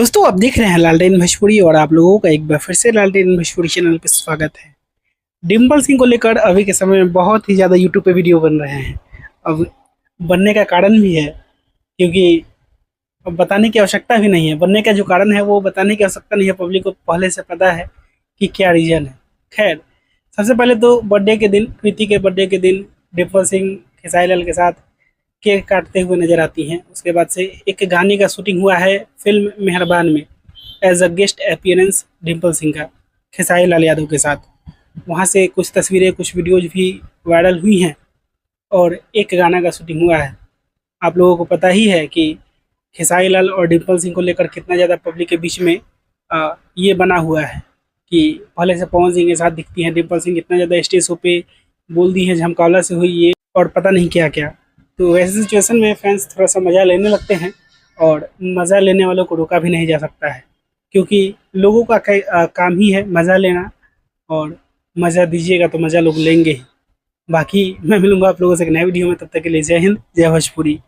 दोस्तों आप देख रहे हैं लालटेन भोजपुरी और आप लोगों का एक बार फिर से लालटेन भोजपुरी चैनल पर स्वागत है। डिम्पल सिंह को लेकर अभी के समय में बहुत ही ज़्यादा यूट्यूब पे वीडियो बन रहे हैं। अब बनने का कारण भी है क्योंकि अब बताने की आवश्यकता भी नहीं है। बनने का जो कारण है वो बताने की आवश्यकता नहीं है, पब्लिक को पहले से पता है कि क्या रीज़न है। खैर, सबसे पहले तो बर्थडे के दिन, कृति के बर्थडे के दिन डिम्पल सिंह खेसारी लाल के साथ केक काटते हुए नजर आती हैं। उसके बाद से एक गाने का शूटिंग हुआ है फिल्म मेहरबान में, as a guest appearance Dimple Singh का खेसारी लाल यादव के साथ। वहाँ से कुछ तस्वीरें, कुछ वीडियोज भी वायरल हुई हैं और एक गाना का शूटिंग हुआ है। आप लोगों को पता ही है कि खेसारी लाल और डिम्पल सिंह को लेकर कितना ज़्यादा पब्लिक के बीच में ये बना हुआ है कि पहले से पवन सिंह के साथ दिखती हैं डिम्पल सिंह, इतना ज़्यादा स्टेज शो पे बोल दी है झमकावला से हुई ये और पता नहीं क्या क्या। तो वैसे सिचुएशन में फैंस थोड़ा सा मज़ा लेने लगते हैं और मज़ा लेने वालों को रोका भी नहीं जा सकता है, क्योंकि लोगों का काम ही है मज़ा लेना और मज़ा दीजिएगा तो मज़ा लोग लेंगे ही। बाकी मैं मिलूंगा आप लोगों से एक नए वीडियो में, तब तक के लिए जय हिंद, जय भोजपुरी।